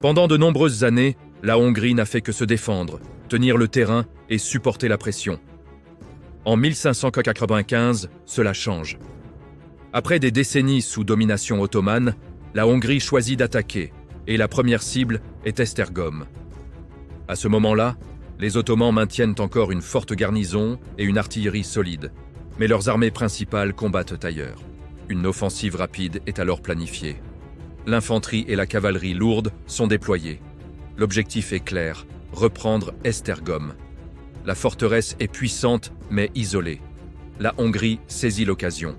Pendant de nombreuses années, la Hongrie n'a fait que se défendre, tenir le terrain et supporter la pression. En 1595, cela change. Après des décennies sous domination ottomane, la Hongrie choisit d'attaquer, et la première cible est Esztergom. À ce moment-là, les Ottomans maintiennent encore une forte garnison et une artillerie solide, mais leurs armées principales combattent ailleurs. Une offensive rapide est alors planifiée. L'infanterie et la cavalerie lourde sont déployées. L'objectif est clair, reprendre Esztergom. La forteresse est puissante mais isolée. La Hongrie saisit l'occasion.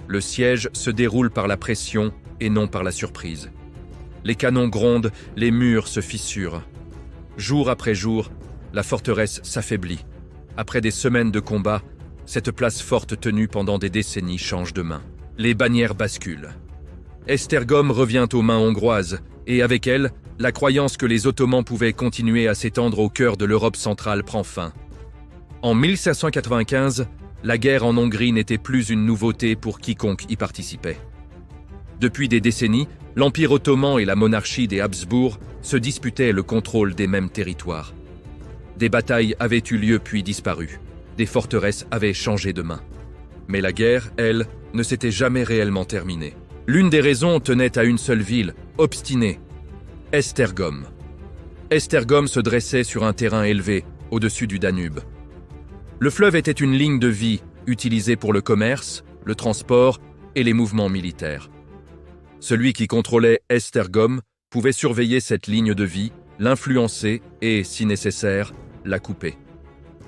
Le siège se déroule par la pression et non par la surprise. Les canons grondent, les murs se fissurent. Jour après jour, la forteresse s'affaiblit. Après des semaines de combat, cette place forte tenue pendant des décennies change de main. Les bannières basculent. Esztergom revient aux mains hongroises, et avec elle, la croyance que les Ottomans pouvaient continuer à s'étendre au cœur de l'Europe centrale prend fin. En 1595, la guerre en Hongrie n'était plus une nouveauté pour quiconque y participait. Depuis des décennies, l'Empire ottoman et la monarchie des Habsbourg se disputaient le contrôle des mêmes territoires. Des batailles avaient eu lieu puis disparu. Des forteresses avaient changé de main. Mais la guerre, elle, ne s'était jamais réellement terminée. L'une des raisons tenait à une seule ville, obstinée, Esztergom. Esztergom se dressait sur un terrain élevé, au-dessus du Danube. Le fleuve était une ligne de vie, utilisée pour le commerce, le transport et les mouvements militaires. Celui qui contrôlait Esztergom pouvait surveiller cette ligne de vie, l'influencer et, si nécessaire, la couper.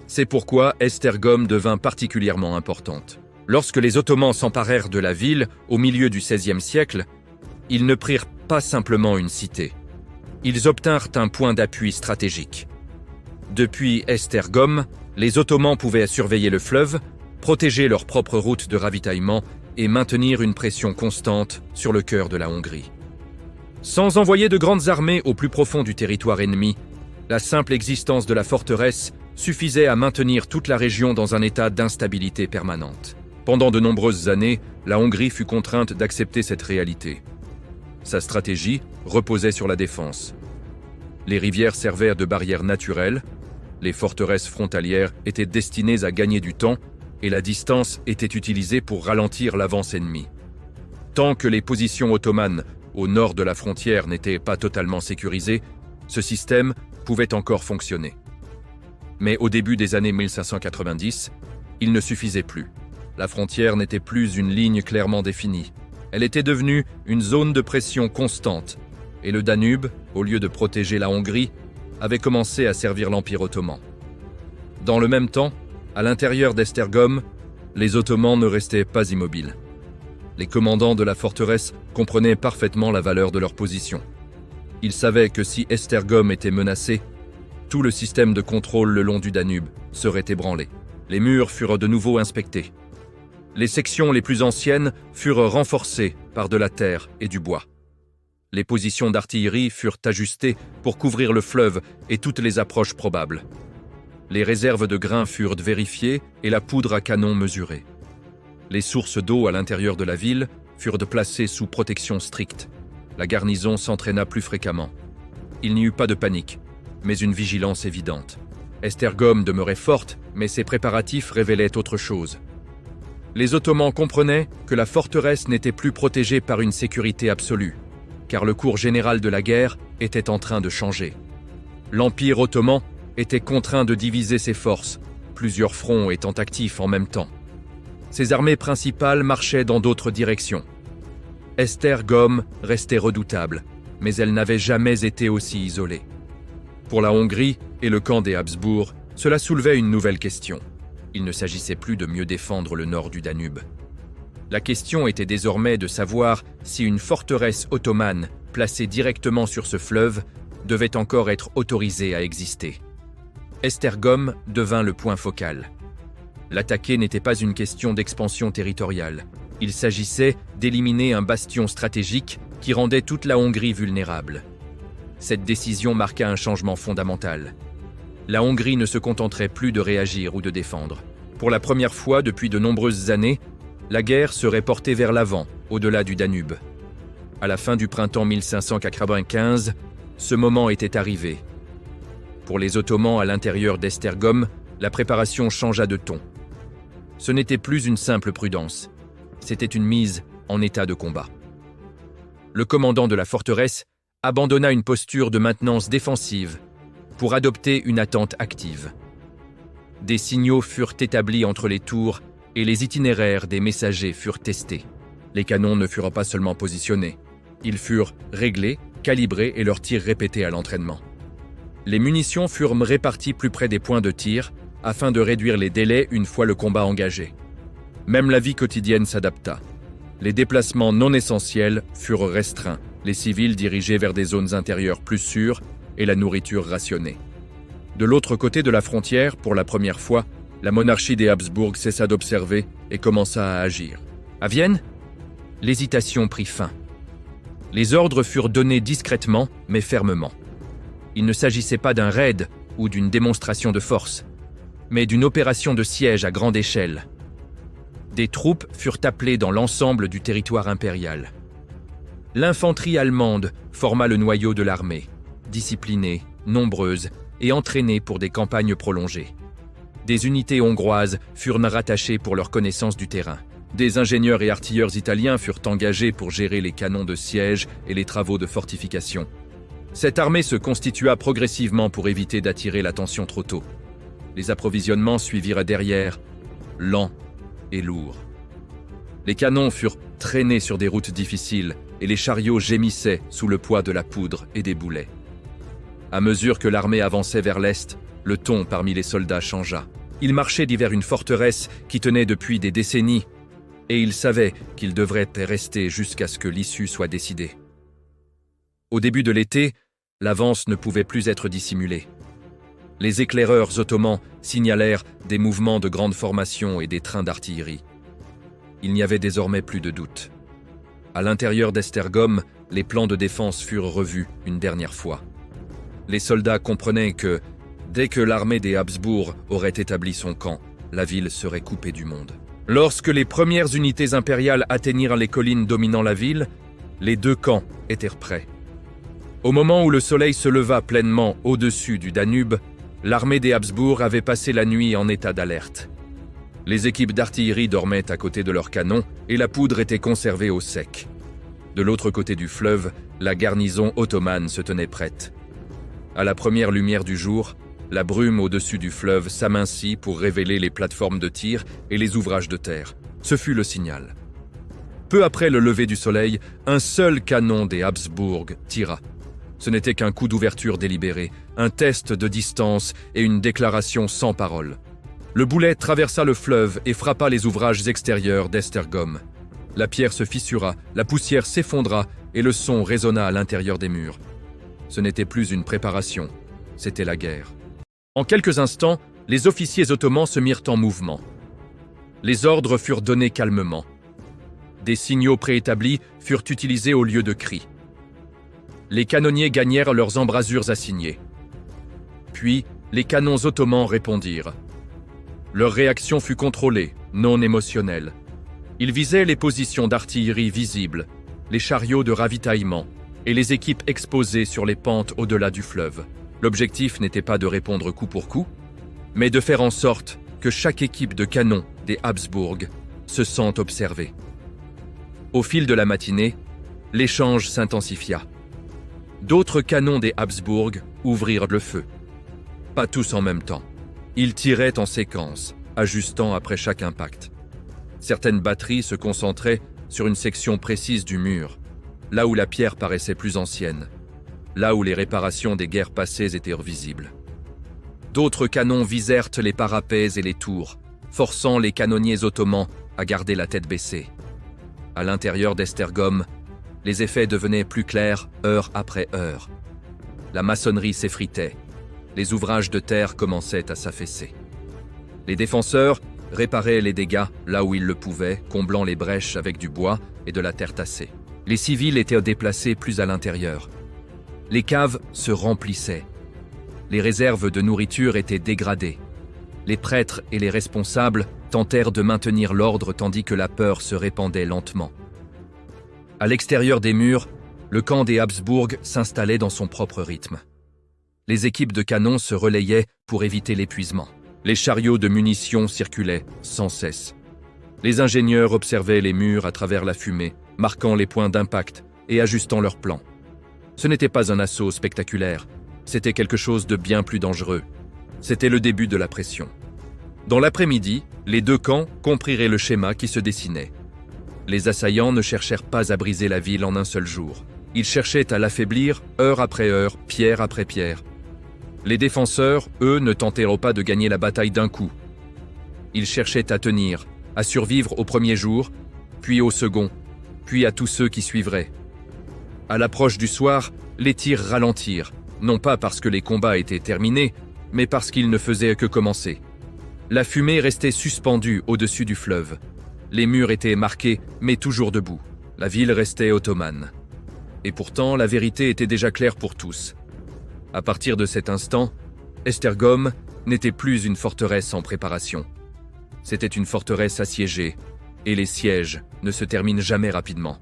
C'est pourquoi Esztergom devint particulièrement importante. Lorsque les Ottomans s'emparèrent de la ville au milieu du XVIe siècle, ils ne prirent pas simplement une cité. Ils obtinrent un point d'appui stratégique. Depuis Esztergom, les Ottomans pouvaient surveiller le fleuve, protéger leur propre route de ravitaillement et maintenir une pression constante sur le cœur de la Hongrie. Sans envoyer de grandes armées au plus profond du territoire ennemi, la simple existence de la forteresse suffisait à maintenir toute la région dans un état d'instabilité permanente. Pendant de nombreuses années, la Hongrie fut contrainte d'accepter cette réalité. Sa stratégie reposait sur la défense. Les rivières servaient de barrières naturelles, les forteresses frontalières étaient destinées à gagner du temps et la distance était utilisée pour ralentir l'avance ennemie. Tant que les positions ottomanes au nord de la frontière n'étaient pas totalement sécurisées, ce système pouvait encore fonctionner. Mais au début des années 1590, il ne suffisait plus. La frontière n'était plus une ligne clairement définie. Elle était devenue une zone de pression constante, et le Danube, au lieu de protéger la Hongrie, avait commencé à servir l'Empire ottoman. Dans le même temps, à l'intérieur d'Esztergom, les Ottomans ne restaient pas immobiles. Les commandants de la forteresse comprenaient parfaitement la valeur de leur position. Ils savaient que si Esztergom était menacé, tout le système de contrôle le long du Danube serait ébranlé. Les murs furent de nouveau inspectés. Les sections les plus anciennes furent renforcées par de la terre et du bois. Les positions d'artillerie furent ajustées pour couvrir le fleuve et toutes les approches probables. Les réserves de grains furent vérifiées et la poudre à canon mesurée. Les sources d'eau à l'intérieur de la ville furent placées sous protection stricte. La garnison s'entraîna plus fréquemment. Il n'y eut pas de panique, mais une vigilance évidente. Esztergom demeurait forte, mais ses préparatifs révélaient autre chose. Les Ottomans comprenaient que la forteresse n'était plus protégée par une sécurité absolue, car le cours général de la guerre était en train de changer. L'Empire ottoman était contraint de diviser ses forces, plusieurs fronts étant actifs en même temps. Ses armées principales marchaient dans d'autres directions. Esztergom restait redoutable, mais elle n'avait jamais été aussi isolée. Pour la Hongrie et le camp des Habsbourg, cela soulevait une nouvelle question. Il ne s'agissait plus de mieux défendre le nord du Danube. La question était désormais de savoir si une forteresse ottomane placée directement sur ce fleuve devait encore être autorisée à exister. Esztergom devint le point focal. L'attaquer n'était pas une question d'expansion territoriale. Il s'agissait d'éliminer un bastion stratégique qui rendait toute la Hongrie vulnérable. Cette décision marqua un changement fondamental. La Hongrie ne se contenterait plus de réagir ou de défendre. Pour la première fois depuis de nombreuses années, la guerre serait portée vers l'avant, au-delà du Danube. À la fin du printemps 1595, ce moment était arrivé. Pour les Ottomans à l'intérieur d'Esztergom, la préparation changea de ton. Ce n'était plus une simple prudence, c'était une mise en état de combat. Le commandant de la forteresse abandonna une posture de maintenance défensive pour adopter une attente active. Des signaux furent établis entre les tours et les itinéraires des messagers furent testés. Les canons ne furent pas seulement positionnés, ils furent réglés, calibrés et leurs tirs répétés à l'entraînement. Les munitions furent réparties plus près des points de tir afin de réduire les délais une fois le combat engagé. Même la vie quotidienne s'adapta. Les déplacements non essentiels furent restreints, les civils dirigés vers des zones intérieures plus sûres et la nourriture rationnée. De l'autre côté de la frontière, pour la première fois, la monarchie des Habsbourg cessa d'observer et commença à agir. À Vienne, l'hésitation prit fin. Les ordres furent donnés discrètement mais fermement. Il ne s'agissait pas d'un raid ou d'une démonstration de force, mais d'une opération de siège à grande échelle. Des troupes furent appelées dans l'ensemble du territoire impérial. L'infanterie allemande forma le noyau de l'armée, disciplinée, nombreuse et entraînée pour des campagnes prolongées. Des unités hongroises furent rattachées pour leur connaissance du terrain. Des ingénieurs et artilleurs italiens furent engagés pour gérer les canons de siège et les travaux de fortification. Cette armée se constitua progressivement pour éviter d'attirer l'attention trop tôt. Les approvisionnements suivirent derrière, lents et lourds. Les canons furent traînés sur des routes difficiles et les chariots gémissaient sous le poids de la poudre et des boulets. À mesure que l'armée avançait vers l'est, le ton parmi les soldats changea. Ils marchaient vers une forteresse qui tenait depuis des décennies et ils savaient qu'ils devraient rester jusqu'à ce que l'issue soit décidée. Au début de l'été, l'avance ne pouvait plus être dissimulée. Les éclaireurs ottomans signalèrent des mouvements de grandes formations et des trains d'artillerie. Il n'y avait désormais plus de doute. À l'intérieur d'Esztergom, les plans de défense furent revus une dernière fois. Les soldats comprenaient que, dès que l'armée des Habsbourg aurait établi son camp, la ville serait coupée du monde. Lorsque les premières unités impériales atteignirent les collines dominant la ville, les deux camps étaient prêts. Au moment où le soleil se leva pleinement au-dessus du Danube, l'armée des Habsbourg avait passé la nuit en état d'alerte. Les équipes d'artillerie dormaient à côté de leurs canons et la poudre était conservée au sec. De l'autre côté du fleuve, la garnison ottomane se tenait prête. À la première lumière du jour, la brume au-dessus du fleuve s'amincit pour révéler les plateformes de tir et les ouvrages de terre. Ce fut le signal. Peu après le lever du soleil, un seul canon des Habsbourg tira. Ce n'était qu'un coup d'ouverture délibéré, un test de distance et une déclaration sans parole. Le boulet traversa le fleuve et frappa les ouvrages extérieurs d'Esztergom. La pierre se fissura, la poussière s'effondra et le son résonna à l'intérieur des murs. Ce n'était plus une préparation, c'était la guerre. En quelques instants, les officiers ottomans se mirent en mouvement. Les ordres furent donnés calmement. Des signaux préétablis furent utilisés au lieu de cris. Les canonniers gagnèrent leurs embrasures assignées. Puis, les canons ottomans répondirent. Leur réaction fut contrôlée, non émotionnelle. Ils visaient les positions d'artillerie visibles, les chariots de ravitaillement et les équipes exposées sur les pentes au-delà du fleuve. L'objectif n'était pas de répondre coup pour coup, mais de faire en sorte que chaque équipe de canons des Habsbourg se sente observée. Au fil de la matinée, l'échange s'intensifia. D'autres canons des Habsbourg ouvrirent le feu. Pas tous en même temps. Ils tiraient en séquence, ajustant après chaque impact. Certaines batteries se concentraient sur une section précise du mur, là où la pierre paraissait plus ancienne, là où les réparations des guerres passées étaient visibles. D'autres canons visèrent les parapets et les tours, forçant les canonniers ottomans à garder la tête baissée. À l'intérieur d'Esztergom, les effets devenaient plus clairs heure après heure. La maçonnerie s'effritait, les ouvrages de terre commençaient à s'affaisser. Les défenseurs réparaient les dégâts là où ils le pouvaient, comblant les brèches avec du bois et de la terre tassée. Les civils étaient déplacés plus à l'intérieur. Les caves se remplissaient. Les réserves de nourriture étaient dégradées. Les prêtres et les responsables tentèrent de maintenir l'ordre tandis que la peur se répandait lentement. À l'extérieur des murs, le camp des Habsbourg s'installait dans son propre rythme. Les équipes de canons se relayaient pour éviter l'épuisement. Les chariots de munitions circulaient sans cesse. Les ingénieurs observaient les murs à travers la fumée, marquant les points d'impact et ajustant leurs plans. Ce n'était pas un assaut spectaculaire, c'était quelque chose de bien plus dangereux. C'était le début de la pression. Dans l'après-midi, les deux camps comprirent le schéma qui se dessinait. Les assaillants ne cherchèrent pas à briser la ville en un seul jour. Ils cherchaient à l'affaiblir heure après heure, pierre après pierre. Les défenseurs, eux, ne tentèrent pas de gagner la bataille d'un coup. Ils cherchaient à tenir, à survivre au premier jour, puis au second, puis à tous ceux qui suivraient. À l'approche du soir, les tirs ralentirent, non pas parce que les combats étaient terminés, mais parce qu'ils ne faisaient que commencer. La fumée restait suspendue au-dessus du fleuve. Les murs étaient marqués, mais toujours debout. La ville restait ottomane. Et pourtant, la vérité était déjà claire pour tous. À partir de cet instant, Esztergom n'était plus une forteresse en préparation. C'était une forteresse assiégée, et les sièges ne se terminent jamais rapidement.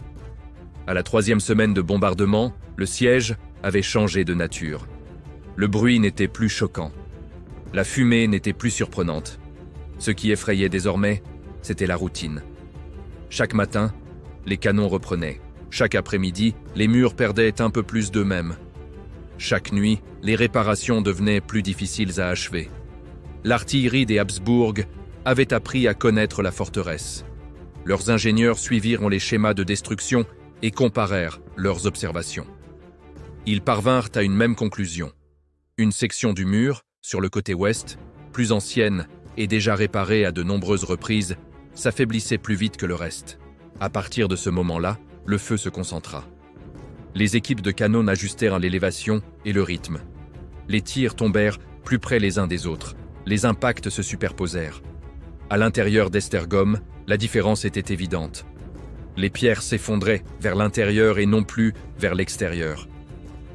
À la 3e semaine de bombardement, le siège avait changé de nature. Le bruit n'était plus choquant. La fumée n'était plus surprenante. Ce qui effrayait désormais, c'était la routine. Chaque matin, les canons reprenaient. Chaque après-midi, les murs perdaient un peu plus d'eux-mêmes. Chaque nuit, les réparations devenaient plus difficiles à achever. L'artillerie des Habsbourg avait appris à connaître la forteresse. Leurs ingénieurs suivirent les schémas de destruction et comparèrent leurs observations. Ils parvinrent à une même conclusion. Une section du mur, sur le côté ouest, plus ancienne et déjà réparée à de nombreuses reprises, s'affaiblissait plus vite que le reste. À partir de ce moment-là, le feu se concentra. Les équipes de canons ajustèrent l'élévation et le rythme. Les tirs tombèrent plus près les uns des autres. Les impacts se superposèrent. À l'intérieur d'Esztergom, la différence était évidente. Les pierres s'effondraient vers l'intérieur et non plus vers l'extérieur.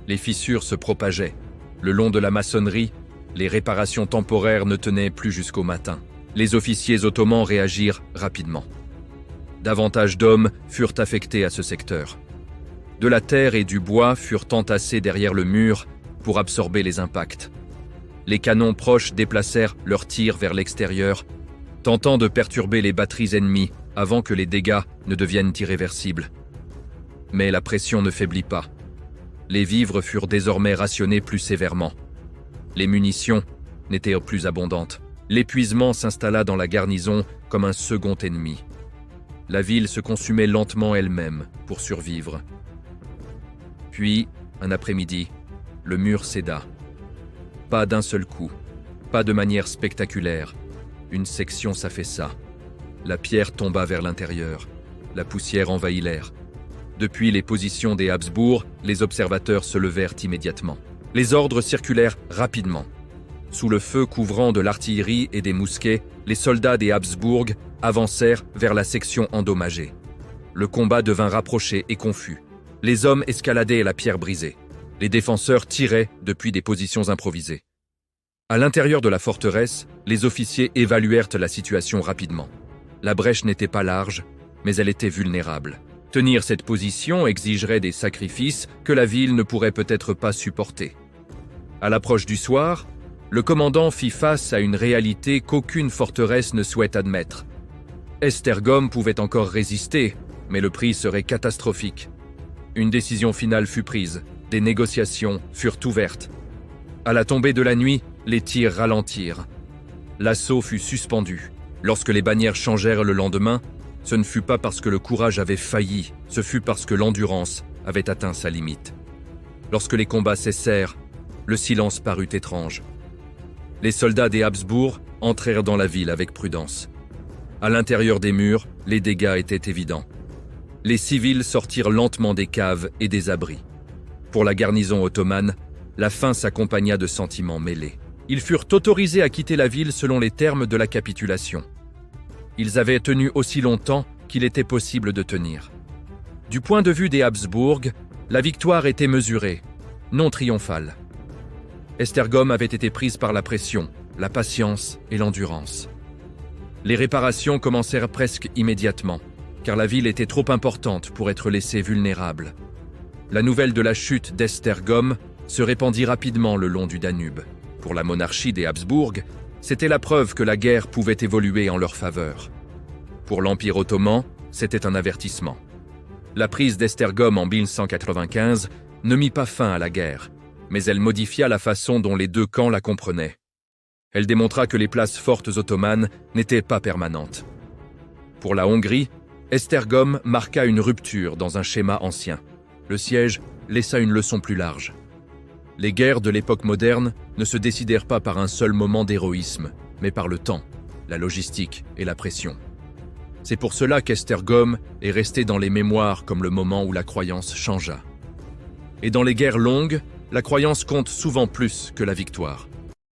Les fissures se propageaient. Le long de la maçonnerie, les réparations temporaires ne tenaient plus jusqu'au matin. Les officiers ottomans réagirent rapidement. Davantage d'hommes furent affectés à ce secteur. De la terre et du bois furent entassés derrière le mur pour absorber les impacts. Les canons proches déplacèrent leurs tirs vers l'extérieur, tentant de perturber les batteries ennemies avant que les dégâts ne deviennent irréversibles. Mais la pression ne faiblit pas. Les vivres furent désormais rationnés plus sévèrement. Les munitions n'étaient plus abondantes. L'épuisement s'installa dans la garnison comme un second ennemi. La ville se consumait lentement elle-même pour survivre. Puis, un après-midi, le mur céda. Pas d'un seul coup, pas de manière spectaculaire. Une section s'affaissa. La pierre tomba vers l'intérieur. La poussière envahit l'air. Depuis les positions des Habsbourg, les observateurs se levèrent immédiatement. Les ordres circulèrent rapidement. Sous le feu couvrant de l'artillerie et des mousquets, les soldats des Habsbourg avancèrent vers la section endommagée. Le combat devint rapproché et confus. Les hommes escaladaient la pierre brisée. Les défenseurs tiraient depuis des positions improvisées. À l'intérieur de la forteresse, les officiers évaluèrent la situation rapidement. La brèche n'était pas large, mais elle était vulnérable. Tenir cette position exigerait des sacrifices que la ville ne pourrait peut-être pas supporter. À l'approche du soir, le commandant fit face à une réalité qu'aucune forteresse ne souhaite admettre. Esztergom pouvait encore résister, mais le prix serait catastrophique. Une décision finale fut prise, des négociations furent ouvertes. À la tombée de la nuit, les tirs ralentirent. L'assaut fut suspendu. Lorsque les bannières changèrent le lendemain, ce ne fut pas parce que le courage avait failli, ce fut parce que l'endurance avait atteint sa limite. Lorsque les combats cessèrent, le silence parut étrange. Les soldats des Habsbourg entrèrent dans la ville avec prudence. À l'intérieur des murs, les dégâts étaient évidents. Les civils sortirent lentement des caves et des abris. Pour la garnison ottomane, la fin s'accompagna de sentiments mêlés. Ils furent autorisés à quitter la ville selon les termes de la capitulation. Ils avaient tenu aussi longtemps qu'il était possible de tenir. Du point de vue des Habsbourg, la victoire était mesurée, non triomphale. Esztergom avait été prise par la pression, la patience et l'endurance. Les réparations commencèrent presque immédiatement, car la ville était trop importante pour être laissée vulnérable. la nouvelle de la chute d'Esztergom se répandit rapidement le long du Danube. Pour la monarchie des Habsbourg, c'était la preuve que la guerre pouvait évoluer en leur faveur. Pour l'Empire ottoman, c'était un avertissement. La prise d'Esztergom en 1195 ne mit pas fin à la guerre, mais elle modifia la façon dont les deux camps la comprenaient. Elle démontra que les places fortes ottomanes n'étaient pas permanentes. Pour la Hongrie, Esztergom marqua une rupture dans un schéma ancien. Le siège laissa une leçon plus large. Les guerres de l'époque moderne ne se décidèrent pas par un seul moment d'héroïsme, mais par le temps, la logistique et la pression. C'est pour cela qu'Esztergom est resté dans les mémoires comme le moment où la croyance changea. Et dans les guerres longues, la croyance compte souvent plus que la victoire.